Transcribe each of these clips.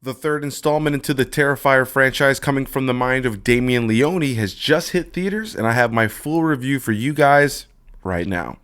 The third installment into the Terrifier franchise, coming from the mind of Damien Leone, has just hit theaters, and I have my full review for you guys right now.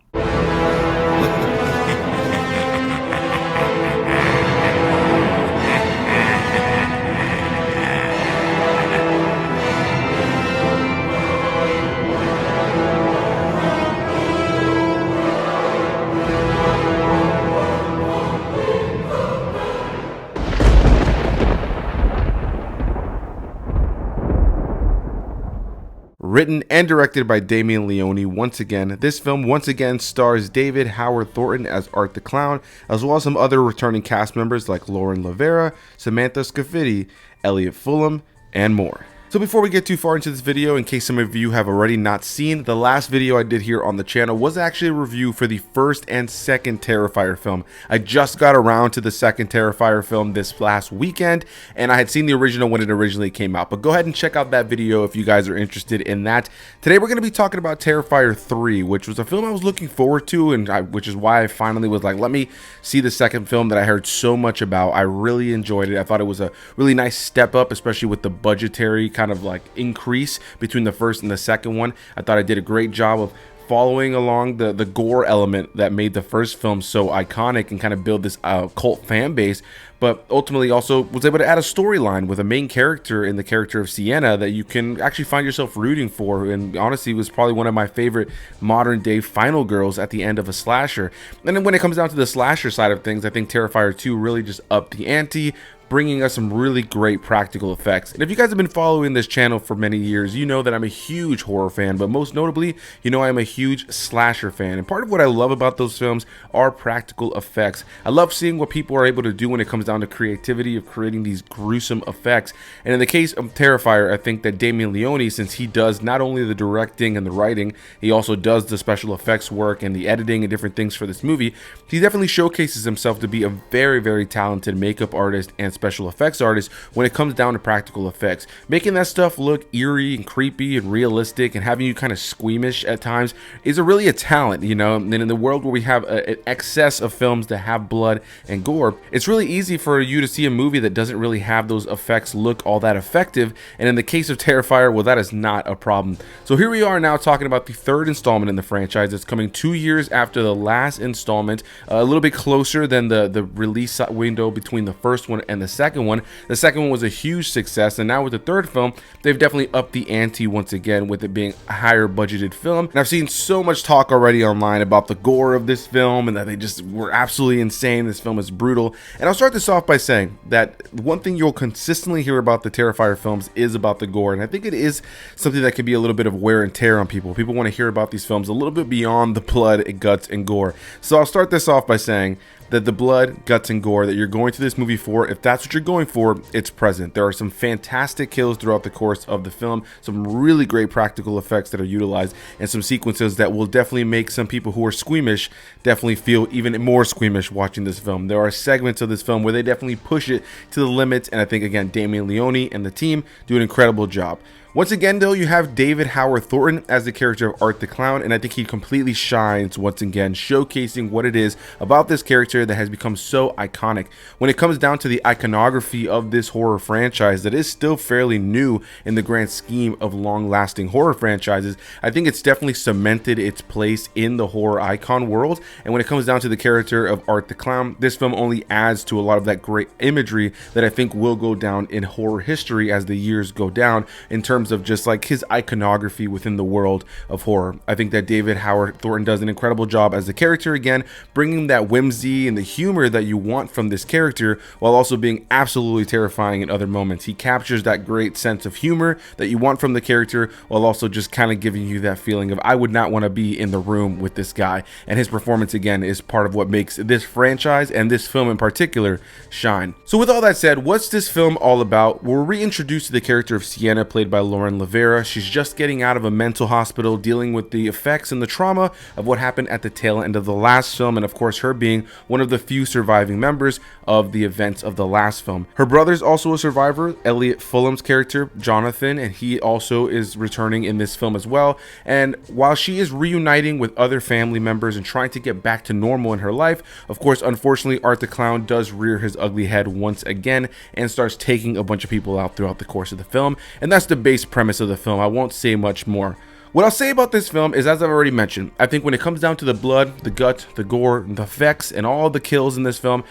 Written and directed by Damien Leone once again, this film once again stars David Howard Thornton as Art the Clown, as well as some other returning cast members like LaVera, Samantha Scafidi, Elliot Fullam, and more. So before we get too far into this video, in case some of you have already not seen, the last video I did here on the channel was actually a review for the first and second Terrifier film. I just got around to the second Terrifier film this last weekend, and I had seen the original when it originally came out. But go ahead and check out that video if you guys are interested in that. Today we're going to be talking about Terrifier 3, which was a film I was looking forward to, and which is why I finally was like, let me see the second film that I heard so much about. I really enjoyed it. I thought it was a really nice step up, especially with the budgetary kind of like increase between the first and the second one. I thought I did a great job of following along the gore element that made the first film so iconic and kind of build this cult fan base, but ultimately also was able to add a storyline with a main character in the character of Sienna that you can actually find yourself rooting for, and honestly was probably one of my favorite modern day final girls at the end of a slasher. And then when it comes down to the slasher side of things, I think Terrifier 2 really just upped the ante, bringing us some really great practical effects. And if you guys have been following this channel for many years, you know that I'm a huge horror fan, but most notably, you know I'm a huge slasher fan. And part of what I love about those films are practical effects. I love seeing what people are able to do when it comes down to creativity of creating these gruesome effects. And in the case of Terrifier, I think that Damien Leone, since he does not only the directing and the writing, he also does the special effects work and the editing and different things for this movie, he definitely showcases himself to be a very, very talented makeup artist and special effects artist when it comes down to practical effects. Making that stuff look eerie and creepy and realistic and having you kind of squeamish at times is really a talent, you know. And in the world where we have an excess of films that have blood and gore, it's really easy for you to see a movie that doesn't really have those effects look all that effective. And in the case of Terrifier, well, that is not a problem. So here we are now talking about the third installment in the franchise. It's coming 2 years after the last installment, a little bit closer than the release window between the first one and the second one. The second one was a huge success, and now with the third film, they've definitely upped the ante once again with it being a higher budgeted film. And I've seen so much talk already online about the gore of this film and that they just were absolutely insane. This film is brutal. And I'll start this off by saying that one thing you'll consistently hear about the Terrifier films is about the gore, and I think it is something that can be a little bit of wear and tear on people. People want to hear about these films a little bit beyond the blood, guts, and gore. So I'll start this off by saying that the blood, guts, and gore that you're going to this movie for, if that's what you're going for, it's present. There are some fantastic kills throughout the course of the film, some really great practical effects that are utilized, and some sequences that will definitely make some people who are squeamish definitely feel even more squeamish watching this film. There are segments of this film where they definitely push it to the limits, and I think, again, Damien Leone and the team do an incredible job. Once again, though, you have David Howard Thornton as the character of Art the Clown, and I think he completely shines once again, showcasing what it is about this character that has become so iconic. When it comes down to the iconography of this horror franchise that is still fairly new in the grand scheme of long-lasting horror franchises, I think it's definitely cemented its place in the horror icon world. And when it comes down to the character of Art the Clown, this film only adds to a lot of that great imagery that I think will go down in horror history as the years go down in terms of just like his iconography within the world of horror. I think that David Howard Thornton does an incredible job as the character, again, bringing that whimsy and the humor that you want from this character while also being absolutely terrifying in other moments. He captures that great sense of humor that you want from the character while also just kind of giving you that feeling of I would not want to be in the room with this guy. And his performance, again, is part of what makes this franchise and this film in particular shine. So with all that said, what's this film all about? We're reintroduced to the character of Sienna, played by LaVera. She's just getting out of a mental hospital, dealing with the effects and the trauma of what happened at the tail end of the last film, and of course her being one one of the few surviving members of the events of the last film. Her brother's also a survivor, Elliot Fullam's character, Jonathan, and he also is returning in this film as well. And while she is reuniting with other family members and trying to get back to normal in her life, of course, unfortunately, Art the Clown does rear his ugly head once again and starts taking a bunch of people out throughout the course of the film. And that's the base premise of the film. I won't say much more. What I'll say about this film is, as I've already mentioned, I think when it comes down to the blood, the gut, the gore, the effects, and all the kills in this film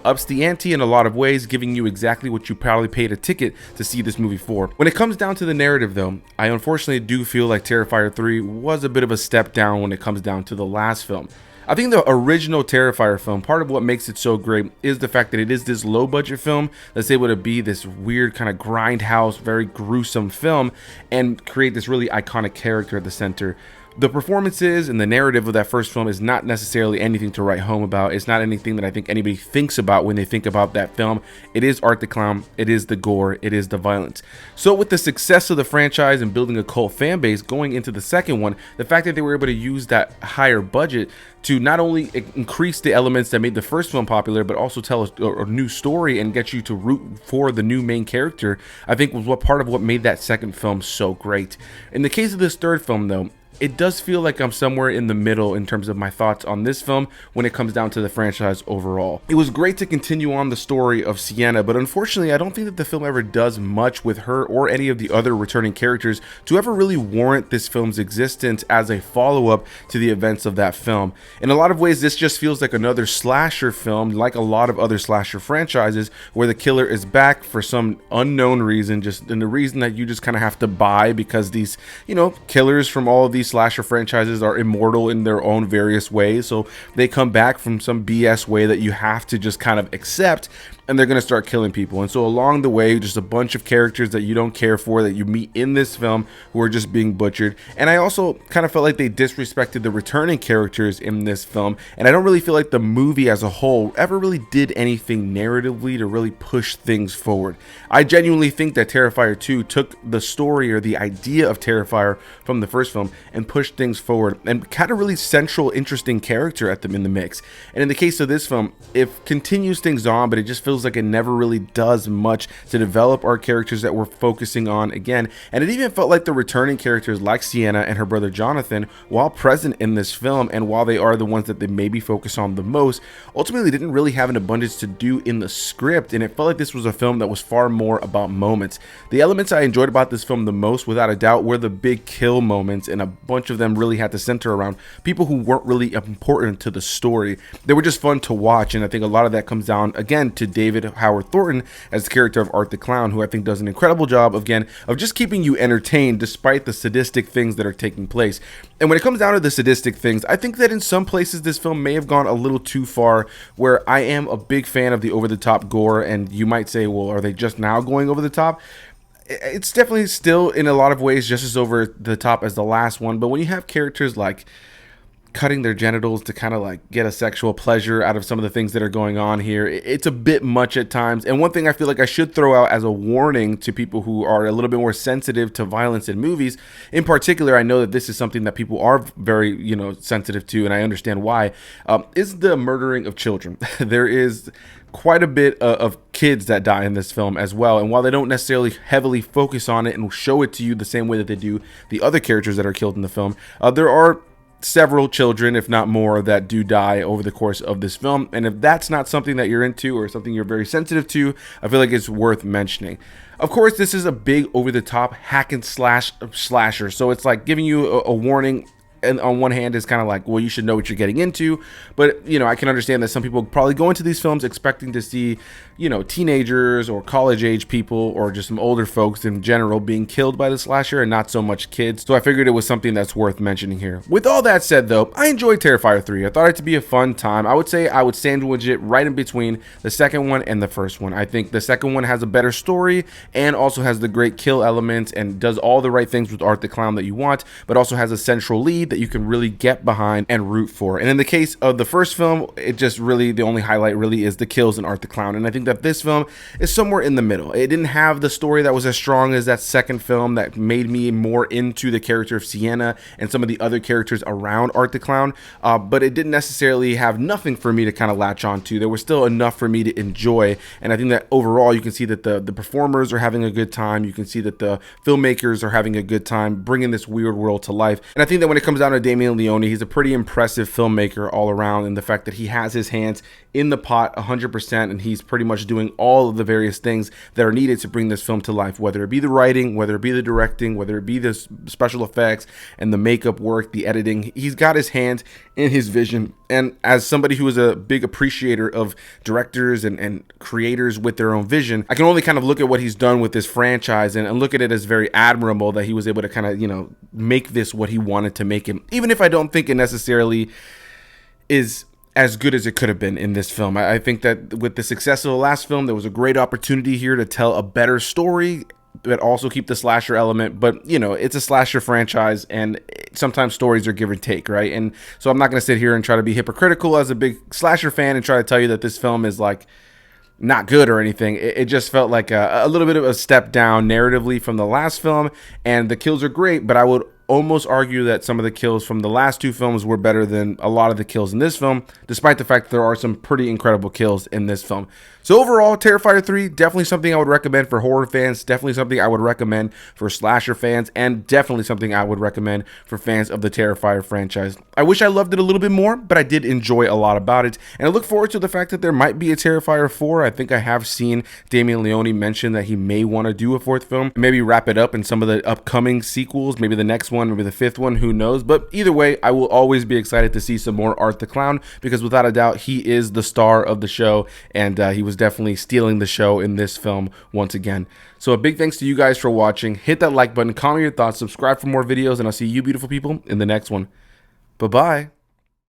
ups the ante in a lot of ways, giving you exactly what you probably paid a ticket to see this movie for. When it comes down to the narrative though, I unfortunately do feel like Terrifier 3 was a bit of a step down when it comes down to the last film. I think the original Terrifier film, part of what makes it so great is the fact that it is this low budget film that's able to be this weird kind of grindhouse, very gruesome film and create this really iconic character at the center. The performances and the narrative of that first film is not necessarily anything to write home about. It's not anything that I think anybody thinks about when they think about that film. It is Art the Clown, it is the gore, it is the violence. So with the success of the franchise and building a cult fan base going into the second one, the fact that they were able to use that higher budget to not only increase the elements that made the first film popular, but also tell a new story and get you to root for the new main character, I think was part of what made that second film so great. In the case of this third film though, it does feel like I'm somewhere in the middle in terms of my thoughts on this film when it comes down to the franchise overall. It was great to continue on the story of Sienna, but unfortunately I don't think that the film ever does much with her or any of the other returning characters to ever really warrant this film's existence as a follow-up to the events of that film. In a lot of ways, this just feels like another slasher film, like a lot of other slasher franchises, where the killer is back for some unknown reason, and the reason that you just kind of have to buy because these, killers from all of these slasher franchises are immortal in their own various ways, so they come back from some BS way that you have to just kind of accept, and they're going to start killing people. And so along the way, just a bunch of characters that you don't care for that you meet in this film who are just being butchered. And I also kind of felt like they disrespected the returning characters in this film, and I don't really feel like the movie as a whole ever really did anything narratively to really push things forward. I genuinely think that Terrifier 2 took the story or the idea of Terrifier from the first film and pushed things forward and had a really central, interesting character at them in the mix. And in the case of this film, it continues things on, but it just feels like it never really does much to develop our characters that we're focusing on again. And it even felt like the returning characters like Sienna and her brother Jonathan, while present in this film and while they are the ones that they maybe focus on the most, ultimately didn't really have an abundance to do in the script, and it felt like this was a film that was far more about moments. The elements I enjoyed about this film the most, without a doubt, were the big kill moments, and a bunch of them really had to center around people who weren't really important to the story. They were just fun to watch, and I think a lot of that comes down again to David Howard Thornton as the character of Art the Clown, who I think does an incredible job again of just keeping you entertained despite the sadistic things that are taking place. And when it comes down to the sadistic things, I think that in some places this film may have gone a little too far, where I am a big fan of the over-the-top gore, and you might say, well, are they just now going over the top? It's definitely still in a lot of ways just as over the top as the last one, but when you have characters like cutting their genitals to kind of like get a sexual pleasure out of some of the things that are going on here, it's a bit much at times. And one thing I feel like I should throw out as a warning to people who are a little bit more sensitive to violence in movies, in particular, I know that this is something that people are very, sensitive to, and I understand why, is the murdering of children. There is quite a bit of kids that die in this film as well, and while they don't necessarily heavily focus on it and show it to you the same way that they do the other characters that are killed in the film, there are several children, if not more, that do die over the course of this film. And if that's not something that you're into or something you're very sensitive to, I feel like it's worth mentioning. Of course, this is a big over-the-top hack and slash slasher, so it's like giving you a warning. And on one hand is kind of like, well, you should know what you're getting into, but I can understand that some people probably go into these films expecting to see teenagers or college age people or just some older folks in general being killed by the slasher and not so much kids, so I figured it was something that's worth mentioning here. With all that said though, I enjoyed Terrifier 3. I thought it to be a fun time. I would say I would sandwich it right in between the second one and the first one. I think the second one has a better story and also has the great kill elements and does all the right things with Art the Clown that you want, but also has a central lead that you can really get behind and root for. And in the case of the first film, it just really, the only highlight really is the kills in Art the Clown. And I think that this film is somewhere in the middle. It didn't have the story that was as strong as that second film that made me more into the character of Sienna and some of the other characters around Art the Clown, but it didn't necessarily have nothing for me to kind of latch on to. There was still enough for me to enjoy, and I think that overall you can see that the performers are having a good time. You can see that the filmmakers are having a good time bringing this weird world to life. And I think that when it comes down to Damien Leone, he's a pretty impressive filmmaker all around, in the fact that he has his hands in the pot 100%, and he's pretty much doing all of the various things that are needed to bring this film to life, whether it be the writing, whether it be the directing, whether it be the special effects and the makeup work, the editing. He's got his hands in his vision. And as somebody who is a big appreciator of directors and creators with their own vision, I can only kind of look at what he's done with this franchise and look at it as very admirable that he was able to kind of, you know, make this what he wanted to make it, even if I don't think it necessarily is as good as it could have been in this film. I think that with the success of the last film, there was a great opportunity here to tell a better story, but also keep the slasher element. But, you know, it's a slasher franchise, and sometimes stories are give or take, right? And so I'm not going to sit here and try to be hypocritical as a big slasher fan and try to tell you that this film is like not good or anything. It just felt like a little bit of a step down narratively from the last film, and the kills are great, but I would almost argue that some of the kills from the last two films were better than a lot of the kills in this film, despite the fact that there are some pretty incredible kills in this film. So overall, Terrifier 3, definitely something I would recommend for horror fans, definitely something I would recommend for slasher fans, and definitely something I would recommend for fans of the Terrifier franchise. I wish I loved it a little bit more, but I did enjoy a lot about it, and I look forward to the fact that there might be a Terrifier 4. I think I have seen Damien Leone mention that he may want to do a fourth film, maybe wrap it up in some of the upcoming sequels, maybe the next one, maybe the fifth one, who knows. But either way, I will always be excited to see some more Art the Clown, because without a doubt, he is the star of the show, and he was definitely stealing the show in this film once again. So a big thanks to you guys for watching. Hit that like button, comment your thoughts, subscribe for more videos, and I'll see you beautiful people in the next one. Bye-bye.